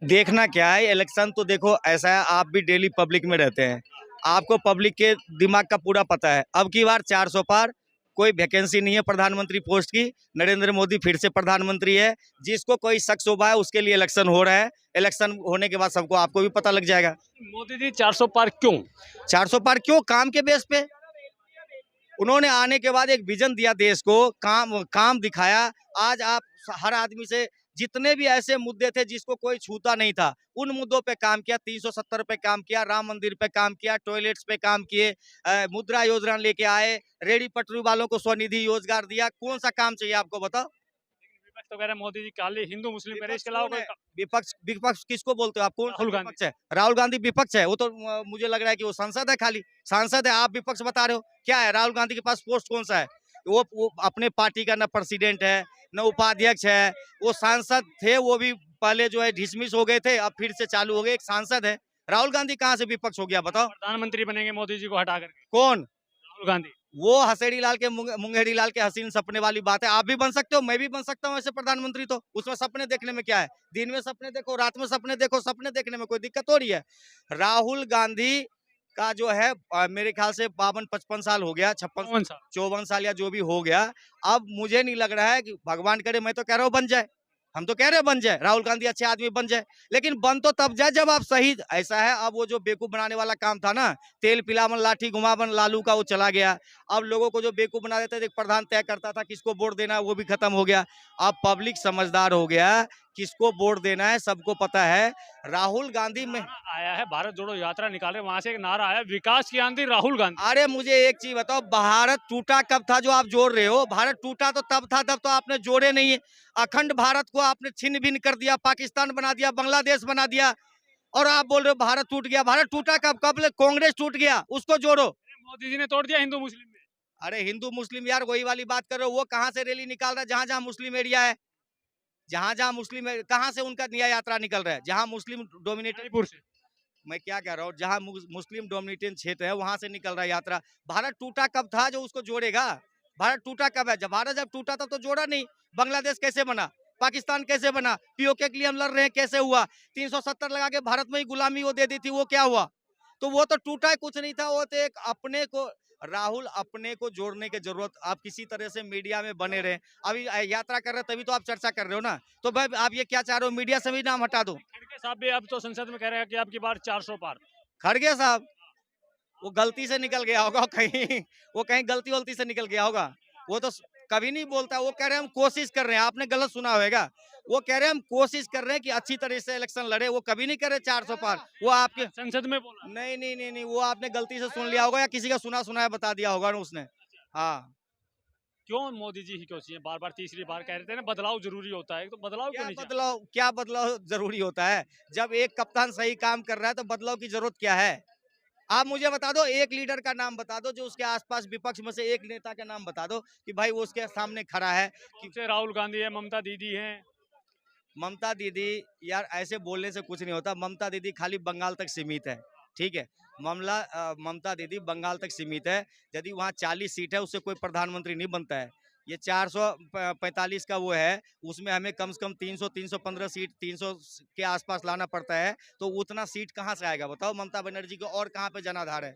देखना क्या है, इलेक्शन तो देखो ऐसा है, आप भी डेली पब्लिक में रहते हैं, आपको पब्लिक के दिमाग का पूरा पता है। अब की बार 400 पार, कोई वैकेंसी नहीं है प्रधानमंत्री पोस्ट की, नरेंद्र मोदी फिर से प्रधानमंत्री है। जिसको कोई शक शुबा है उसके लिए इलेक्शन हो रहा है, इलेक्शन होने के बाद सबको आपको भी पता लग जाएगा। मोदी जी 400 पार क्यों? 400 पार क्यों? काम के बेस पे उन्होंने आने के बाद एक विजन दिया देश को, काम काम दिखाया। आज आप हर आदमी से, जितने भी ऐसे मुद्दे थे जिसको कोई छूता नहीं था, उन मुद्दों पे काम किया। 370 पे काम किया, राम मंदिर पे काम किया, टॉयलेट्स पे काम किए, मुद्रा योजना लेके आए, रेडी पटरी वालों को स्वनिधि रोजगार दिया। कौन सा काम चाहिए आपको बताओ? विपक्ष तो कह रहे हैं मोदी जी खाली हिंदू मुस्लिम करे, विपक्ष इसके अलावा कौन कोई है? विपक्ष विपक्ष किसको बोलते हो आप? कौन सा राहुल गांधी। विपक्ष है? राहुल गांधी विपक्ष है? वो तो मुझे लग रहा है कि वो सांसद है, खाली सांसद है। आप विपक्ष बता रहे हो? क्या है राहुल गांधी के पास? पोस्ट कौन सा है? वो अपने पार्टी का न प्रेसिडेंट है, न उपाध्यक्ष है। वो सांसद थे, वो भी पहले जो है डिसमिस हो गए थे, अब फिर से चालू हो गए। एक सांसद है। राहुल गांधी कहाँ से विपक्ष हो गया बताओ? प्रधानमंत्री बनेंगे मोदी जी को हटा करके, कौन? राहुल गांधी। वो हसेड़ी लाल के मुंगेरी लाल के हसीन सपने वाली बात है। आप भी बन सकते हो, मैं भी बन सकता हूँ ऐसे प्रधानमंत्री। तो उसमें सपने देखने में क्या है? दिन में सपने देखो, रात में सपने देखो, सपने देखने में कोई दिक्कत हो रही है? राहुल गांधी का जो है मेरे ख्याल से 52-55 साल हो गया, 56 54 साल। 54 साल या जो भी हो गया। अब मुझे नहीं लग रहा है कि भगवान करे, मैं तो कह रहा हूँ बन जाए। हम तो कह रहे हैं बन जाए, राहुल गांधी अच्छे आदमी बन जाए। लेकिन बन तो तब जाए जब आप सही। ऐसा है, अब वो जो बेवकूफ बनाने वाला काम था ना, तेल पिलावन लाठी घुमावन लालू का, वो चला गया। अब लोगों को जो बेवकूफ बना देते थे, प्रधान तय करता था किसको वोट देना है, वो भी खत्म हो गया। अब पब्लिक समझदार हो गया, किसको वोट देना है सबको पता है। राहुल गांधी में, नारा आया है, भारत जोड़ो यात्रा निकाले, वहां से एक नारा आया, विकास की आंधी राहुल गांधी। अरे मुझे एक चीज बताओ, भारत टूटा कब था जो आप जोड़ रहे हो? भारत टूटा तो तब था, तब तो आपने जोड़े नहीं है। अखंड भारत को आपने छिन्न भिन्न कर दिया, पाकिस्तान बना दिया, बांग्लादेश बना दिया, और आप बोल रहे हो भारत टूट गया। भारत टूटा कब? कब कांग्रेस टूट गया, उसको जोड़ो। मोदी जी ने तोड़ दिया हिंदू मुस्लिम में। अरे हिंदू मुस्लिम यार वही वाली बात कर रहे हो। वो कहाँ से रैली निकाल रहा है? जहां जहां मुस्लिम एरिया है, जहां जहां मुस्लिम है, कहाँ से उनका न्याय यात्रा निकल रहा है? जहां मुस्लिम डोमिनेटेड, मणिपुर से। मैं क्या कह रहा हूँ, जहां मुस्लिम डोमिनेटेड क्षेत्र है वहां से निकल रहा है यात्रा। भारत टूटा कब था जो उसको जोड़ेगा? भारत टूटा कब है? जब भारत जब टूटा था तो जोड़ा नहीं। बांग्लादेश कैसे बना? पाकिस्तान कैसे बना? पीओके के लिए हम लड़ रहे हैं, कैसे हुआ? 370 लगा के भारत में ही गुलामी वो दे दी थी, वो क्या हुआ? तो वो तो टूटा है, कुछ नहीं था। वो तो एक अपने को, राहुल अपने को जोड़ने की जरूरत, आप किसी तरह से मीडिया में बने रहे। अभी यात्रा कर रहे हैं तभी तो आप चर्चा कर रहे हो ना। तो भाई आप ये क्या चाह रहे हो, मीडिया से भी नाम हटा दो? खड़गे साहब भी अब तो संसद में कह रहे हैं कि अब की बार 400 पार। खड़गे साहब, वो गलती से निकल गया होगा कहीं, वो कहीं गलती वलती से निकल गया होगा। वो तो कभी नहीं बोलता। वो कह रहे हैं हम कोशिश कर रहे हैं, आपने गलत सुना होगा। वो कह रहे हैं हम कोशिश कर रहे हैं कि अच्छी तरह से इलेक्शन लड़े। वो कभी नहीं करे 400 पार। वो आपके, संसद में बोला। नहीं नहीं नहीं नहीं, वो आपने गलती से सुन लिया होगा, या किसी का सुना सुनाया बता दिया होगा ना उसने। हाँ। क्यों मोदी जी ही क्यों चाहिए? बार बार तीसरी बार कह रहे थे ना बदलाव जरूरी होता है, तो बदलाव क्यों क्या नहीं चाहिए? बदलाव, क्या बदलाव जरूरी होता है? जब एक कप्तान सही काम कर रहा है तो बदलाव की जरूरत क्या है? आप मुझे बता दो, एक लीडर का नाम बता दो जो उसके आसपास विपक्ष में से एक नेता का नाम बता दो कि भाई वो उसके सामने खड़ा है कि। बहुत से राहुल गांधी है, ममता दीदी हैं। ममता दीदी, यार ऐसे बोलने से कुछ नहीं होता। ममता दीदी खाली बंगाल तक सीमित है, ठीक है? ममता दीदी बंगाल तक सीमित है। यदि वहाँ 40 सीट है, उससे कोई प्रधानमंत्री नहीं बनता है। ये 445 का वो है, उसमें हमें कम से कम 300-315 सीट, 300 के आसपास लाना पड़ता है। तो उतना सीट कहाँ से आएगा बताओ ममता बनर्जी को? और कहाँ पे जनाधार है?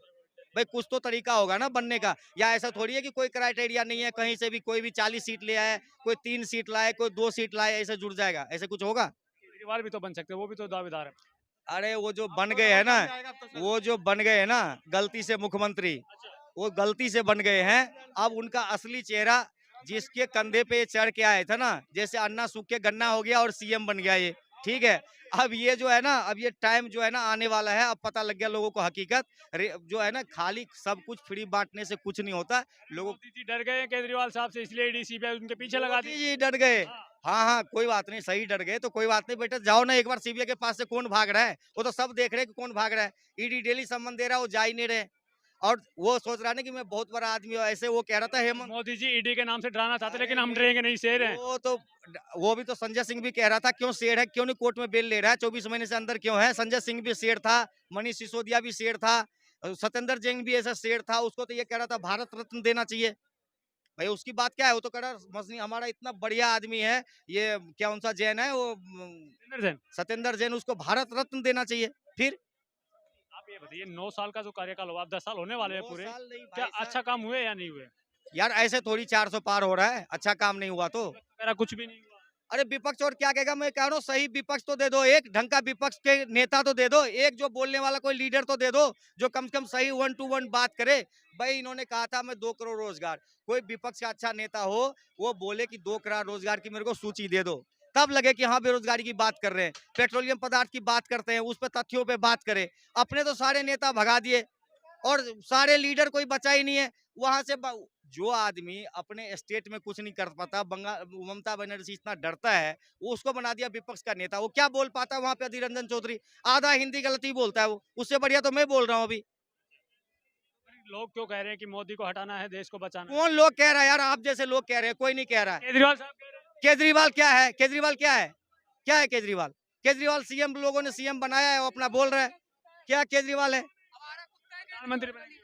भाई कुछ तो तरीका होगा ना बनने का। या ऐसा थोड़ी है कि कोई क्राइटेरिया नहीं है, कहीं से भी कोई भी 40 सीट ले आए, कोई 3 सीट लाए, कोई 2 सीट लाए, ऐसे जुड़ जाएगा? ऐसे कुछ होगा? केजरीवाल भी तो बन सकते हैं, वो भी तो दावेदार है। अरे वो जो बन गए हैं ना, वो जो बन गए हैं ना गलती से मुख्यमंत्री, वो गलती से बन गए हैं। अब उनका असली चेहरा, जिसके कंधे पे चढ़ के आए थे ना, जैसे अन्ना सूख के गन्ना हो गया और सीएम बन गया ये, ठीक है? अब ये जो है ना, अब ये टाइम जो है ना आने वाला है। अब पता लग गया लोगों को हकीकत। जो है ना, खाली सब कुछ फ्री बांटने से कुछ नहीं होता। लोगों, मोदी जी डर गए हैं केजरीवाल साहब से, इसलिए ईडी सीबीआई उनके पीछे लगा दी। मोदी जी डर गए। हाँ। हाँ हाँ, कोई बात नहीं, सही डर गए तो कोई बात नहीं बेटा, जाओ ना एक बार सीबीआई के पास से। कौन भाग रहा है? वो तो सब देख रहे हैं कि कौन भाग रहा है। ईडी डेली सम्मन दे रहा है, वो जा ही नहीं रहे। और वो सोच रहा है ना कि मैं बहुत बड़ा आदमी हूँ, ऐसे वो कह रहा था हेमंत। मोदी जी ईडी के नाम से डराना चाहते, लेकिन हम डरेंगे नहीं, शेर हैं। वो भी तो संजय सिंह भी कह रहा था, क्यों शेर है, क्यों नहीं कोर्ट में बेल ले रहा है, 24 महीने से अंदर क्यों है? संजय सिंह भी शेर था, मनीष सिसोदिया भी शेर था, सत्येंद्र जैन भी ऐसा शेर था। उसको तो ये कह रहा था भारत रत्न देना चाहिए। भाई उसकी बात क्या है, वो तो कह रहा मसनी हमारा इतना बढ़िया आदमी है, ये क्या उनसा जैन है वो जितेंद्र जैन, सत्येंद्र जैन, उसको भारत रत्न देना चाहिए। फिर आप ये बताइए 9 साल का जो कार्यकाल हुआ, अब 10 साल होने वाले हैं 9 पूरे, साल नहीं क्या भाई साहब, अच्छा काम हुए या नहीं हुए? यार ऐसे थोड़ी 400 पार हो रहा है, अच्छा काम नहीं हुआ तो। मेरा कुछ भी नहीं हुआ। अरे विपक्ष और क्या कहेगा, मैं कह रहा हूँ सही विपक्ष तो दे दो, एक ढंग का विपक्ष के नेता तो दे दो, एक जो बोलने वाला कोई लीडर तो दे दो, जो कम से कम सही 1 to 1 बात करे। भाई इन्होंने कहा था मैं 2 करोड़ रोजगार, कोई विपक्ष का अच्छा नेता हो वो बोले कि 2 करोड़ रोजगार की मेरे को सूची दे दो, तब लगे कि हाँ बेरोजगारी की बात कर रहे हैं, पेट्रोलियम पदार्थ की बात करते हैं, उस पर तथ्यों पे बात करें। अपने तो सारे नेता भगा दिए और सारे लीडर कोई बचा ही नहीं है। वहां से जो आदमी अपने स्टेट में कुछ नहीं कर पाता, बंगाल ममता बनर्जी इतना डरता है, वो उसको बना दिया विपक्ष का नेता। वो क्या बोल पाता है वहां पे अधीर रंजन चौधरी, आधा हिंदी गलती बोलता है वो, उससे बढ़िया तो मैं बोल रहा हूँ अभी। लोग क्यों कह रहे हैं कि मोदी को हटाना है, देश को बचाना है? कौन लोग कह रहा है यार, आप जैसे लोग कह रहे हैं, कोई नहीं कह रहा है। केजरीवाल साहब कह रहे हैं। केजरीवाल क्या है, केजरीवाल क्या है, क्या है केजरीवाल? केजरीवाल सीएम, लोगों ने सीएम बनाया है, वो अपना बोल रहा है, क्या केजरीवाल है? प्रधानमंत्री बनेंगे।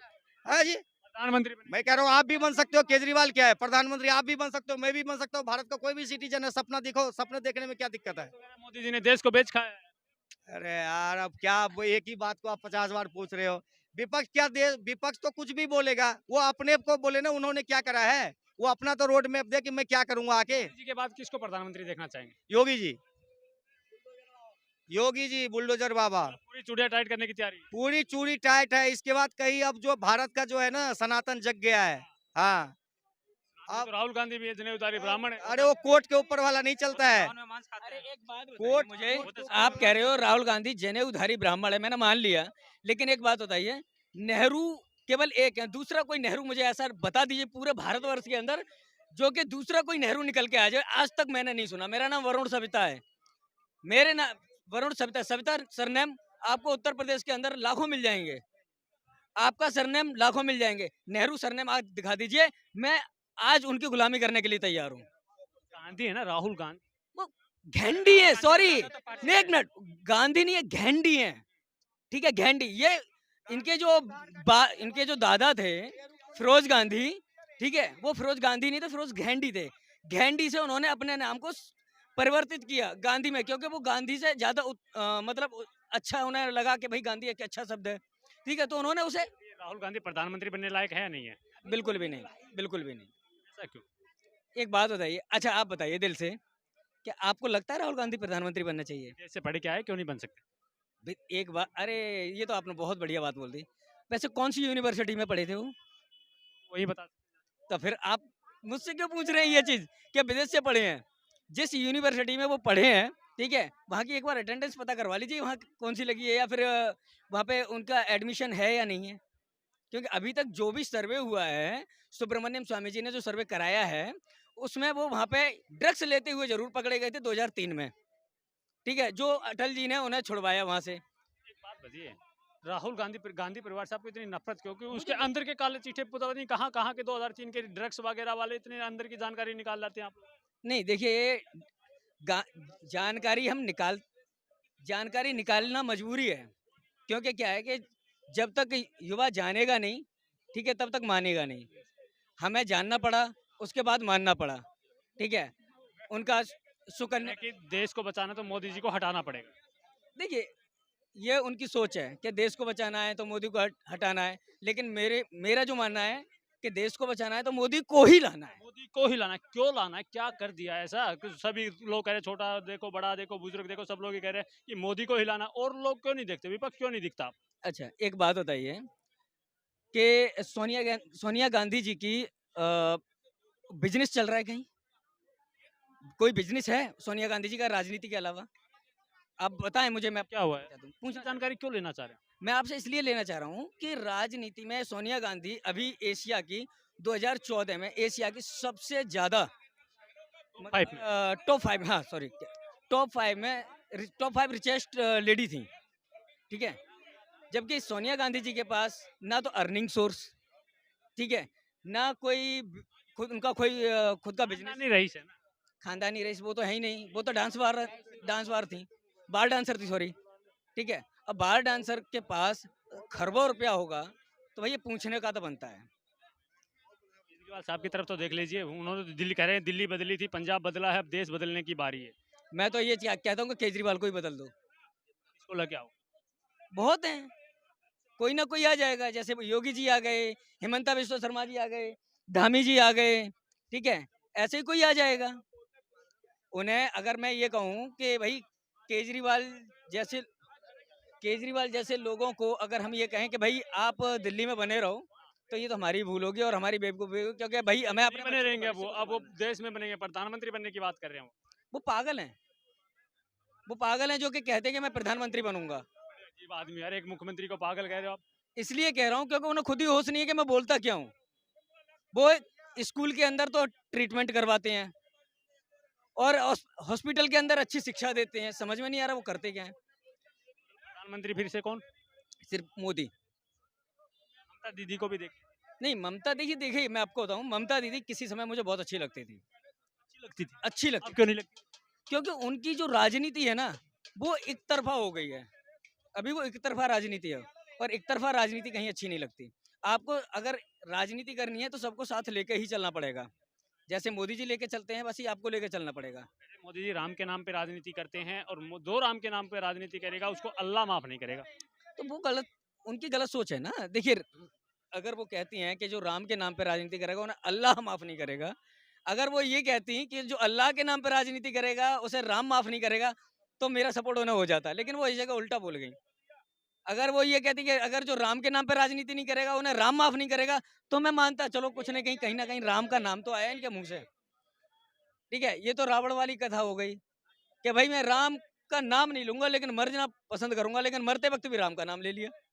हाँ जी, प्रधानमंत्री बनेंगे। मैं कह रहा हूँ आप भी बन सकते हो, केजरीवाल क्या है प्रधानमंत्री, आप भी बन सकते हो, मैं भी बन सकता हूँ, भारत का कोई भी सिटीजन है, सपना देखो, सपने देखने में क्या दिक्कत है? मोदी जी ने देश को बेच खाया है। अरे यार अब क्या, वो एक ही बात को आप 50 बार पूछ रहे हो। विपक्ष क्या दे, विपक्ष तो कुछ भी बोलेगा, वो अपने को बोले ना उन्होंने क्या करा है, वो अपना तो रोड मैप दे कि मैं क्या करूंगा आके। मोदी जी के बाद किसको प्रधानमंत्री देखना चाहेंगे? योगी जी, योगी जी बुलडोजर बाबा, मतलब पूरी चुड़िया टाइट करने की तैयारी। पूरी चूड़ी टाइट है, इसके बाद कहीं अब जो भारत का जो है ना सनातन जग गया है। हाँ तो अब राहुल गांधी भी है, जनेऊ उतारी ब्राह्मण है। अरे वो कोर्ट के ऊपर वाला नहीं चलता है। अरे एक बात बताइए कोर्ट मुझे, कोर्ट आप कह रहे हो राहुल गांधी जनेऊधारी ब्राह्मण है, मैंने मान लिया, लेकिन एक बात बताइए, नेहरू केवल एक है, दूसरा कोई नेहरू मुझे ऐसा बता दीजिए पूरे भारतवर्ष के अंदर जो कि दूसरा कोई नेहरू निकल के आ जाए, आज तक मैंने नहीं सुना। मेरा नाम वरुण सविता है, मेरे नाम वरुण सविता, सविता सरनेम आपको उत्तर प्रदेश के अंदर लाखों मिल जाएंगे, आपका सरनेम लाखों मिल जाएंगे, नेहरू सरनेम आज दिखा दीजिए, मैं आज उनकी गुलामी करने के लिए तैयार हूँ। गांधी है ना, राहुल गांधी। वो घेंडी है, सॉरी एक मिनट, गांधी नहीं है, घेंडी है, ठीक है, घेंडी। ये इनके जो इनके जो दादा थे फिरोज गांधी, ठीक है, वो फिरोज गांधी नहीं थे, फिरोज घेंडी थे। घेंडी से उन्होंने अपने नाम को परिवर्तित किया गांधी में, क्योंकि वो गांधी से ज्यादा मतलब अच्छा उन्हें लगा कि भाई गांधी एक अच्छा शब्द है, ठीक है, तो उन्होंने उसे राहुल गांधी प्रधानमंत्री बनने लायक है या नहीं है? बिल्कुल भी नहीं, बिल्कुल भी नहीं। ऐसा क्यों? एक बात बताइए, अच्छा आप बताइए दिल से, क्या आपको लगता है राहुल गांधी प्रधानमंत्री बनना चाहिए? देश से पढ़े क्या है, क्यों नहीं बन सकते? एक बात, अरे ये तो आपने बहुत बढ़िया बात बोल दी। वैसे कौन सी यूनिवर्सिटी में पढ़े थे वो? वही बता। तो फिर आप मुझसे क्यों पूछ रहे हैं ये चीज़, क्या विदेश से पढ़े हैं? जिस यूनिवर्सिटी में वो पढ़े हैं, ठीक है, वहाँ की एक बार अटेंडेंस पता करवा लीजिए, वहाँ कौन सी लगी है, या फिर वहाँ पे उनका एडमिशन है या नहीं है। क्योंकि अभी तक जो भी सर्वे हुआ है, सुब्रमण्यम स्वामी जी ने जो सर्वे कराया है, उसमें वो वहाँ पे ड्रग्स लेते हुए जरूर पकड़े गए थे 2003 में, ठीक है, जो अटल जी ने उन्हें छुड़वाया वहाँ से। एक बात बताइए, राहुल गांधी गांधी परिवार से आपको इतनी नफरत क्यों? क्योंकि उसके अंदर के काले चीठे पता नहीं कहाँ कहाँ के 2003 के ड्रग्स वगैरह वाले इतने अंदर की जानकारी निकाल लाते हैं आप लोग। नहीं देखिए, गा- जानकारी हम निकाल जानकारी निकालना मजबूरी है, क्योंकि क्या है कि जब तक युवा जानेगा नहीं, ठीक है, तब तक मानेगा नहीं। हमें जानना पड़ा, उसके बाद मानना पड़ा, ठीक है, उनका सुकन्या। कि देश को बचाना तो मोदी जी को हटाना पड़ेगा। देखिए, ये उनकी सोच है कि देश को बचाना है तो मोदी को हटाना है, लेकिन मेरा जो मानना है कि देश को बचाना है तो मोदी को ही लाना है। मोदी को ही लाना है, क्यों लाना है, क्या कर दिया है ऐसा कि सभी लोग कह रहे हैं छोटा देखो, बड़ा देखो, बुजुर्ग देखो, सब लोग ही कह रहे हैं कि मोदी को ही लाना, और लोग क्यों नहीं देखते, विपक्ष क्यों नहीं दिखता? अच्छा एक बात बताइए कि सोनिया गांधी जी की बिजनेस चल रहा है कहीं? कोई बिजनेस है सोनिया गांधी जी का राजनीति के अलावा? आप बताएं मुझे, मैं क्या हुआ है? पूछना जानकारी क्यों लेना चाह रहे हैं? मैं आपसे इसलिए लेना चाह रहा हूँ कि राजनीति में सोनिया गांधी अभी एशिया की 2014 में एशिया की सबसे ज्यादा फाइव में। टॉप 5, हाँ सॉरी, टॉप 5 में टॉप 5 रिचेस्ट लेडी थी, ठीक है, जबकि सोनिया गांधी जी के पास ना तो अर्निंग सोर्स, ठीक है, ना कोई उनका कोई खुद का बिजनेस। नहीं रही है ना। खानदानी रईस वो तो है ही नहीं, वो तो डांस बार थी, बार डांसर थी, सॉरी, ठीक है। अब बार डांसर के पास खरबों रुपया होगा तो भाई ये पूछने का तो बनता है। केजरीवाल साहब की तरफ तो देख लीजिए, उन्होंने तो दिल्ली कह रहे हैं दिल्ली बदली थी, पंजाब बदला है, अब देश बदलने की बारी है। मैं तो ये कहता हूँ कि केजरीवाल को ही बदल दो। इसको लग क्या हो? बहुत हैं, कोई ना कोई आ जाएगा। जैसे वो योगी जी आ गए, हिमंता बिस्वा शर्मा जी आ गए, धामी जी आ गए, ठीक है? ऐसे ही कोई आ जाएगा। उन्हें अगर मैं ये कहूँ कि भाई केजरीवाल जैसे केजरीवाल जैसे लोगों को अगर हम ये कहें कि भाई आप दिल्ली में बने रहो, तो ये तो हमारी भूल होगी और हमारी बेवकूफ़ी होगी, क्योंकि भाई हमें नहीं अपने बने बच्चों के रहेंगे, भविष्य को अब वो संभालना है। देश में बनेंगे, प्रधानमंत्री बनने की बात कर रहे हैं वो। वो पागल हैं। वो पागल हैं जो कि कहते हैं कि मैं प्रधानमंत्री बनूंगा। अजीब आदमी, हर एक मुख्यमंत्री को पागल कह रहे हो आप। इसलिए कह रहा हूँ क्योंकि उन्हें खुद ही होश नहीं है कि मैं बोलता क्या हूँ। वो स्कूल के अंदर तो ट्रीटमेंट करवाते हैं और हॉस्पिटल के अंदर अच्छी शिक्षा देते हैं। समझ में नहीं आ रहा वो करते क्या हैं। प्रधानमंत्री फिर से कौन? सिर्फ मोदी। ममता दीदी को भी देख नहीं, ममता दीदी देखिए, मैं आपको बताऊं, ममता दीदी किसी समय मुझे बहुत अच्छी लगती थी। अच्छी लगती थी, अच्छी लगती अब क्यों थी नहीं लगती? क्योंकि उनकी जो राजनीति है ना, वो एक तरफा हो गई है। अभी वो एक तरफा राजनीति है और एक तरफा राजनीति कहीं अच्छी नहीं लगती। आपको अगर राजनीति करनी है तो सबको साथ लेके ही चलना पड़ेगा। जैसे मोदी जी लेके चलते हैं, वैसे ही आपको लेके चलना पड़ेगा। मोदी जी राम के नाम पे राजनीति करते हैं और दो राम के नाम पे राजनीति करेगा, उसको अल्लाह माफ नहीं करेगा। तो वो गलत, उनकी गलत सोच है ना। देखिए, अगर वो कहती हैं कि जो राम के नाम पे राजनीति करेगा उन्हें अल्लाह माफ नहीं करेगा, अगर वो ये कहती कि जो अल्लाह के नाम पे राजनीति करेगा उसे राम माफ नहीं करेगा, तो मेरा सपोर्ट उन्हें हो जाता। लेकिन वो इस जगह उल्टा बोल गई। अगर वो ये कहती कि अगर जो राम के नाम पे राजनीति नहीं करेगा उन्हें राम माफ नहीं करेगा, तो मैं मानता चलो कुछ नहीं, कहीं ना कहीं राम का नाम तो आया इनके मुंह से। ठीक है, ये तो रावण वाली कथा हो गई कि भाई मैं राम का नाम नहीं लूंगा लेकिन मर जाना पसंद करूंगा, लेकिन मरते वक्त भी राम का नाम ले लिया।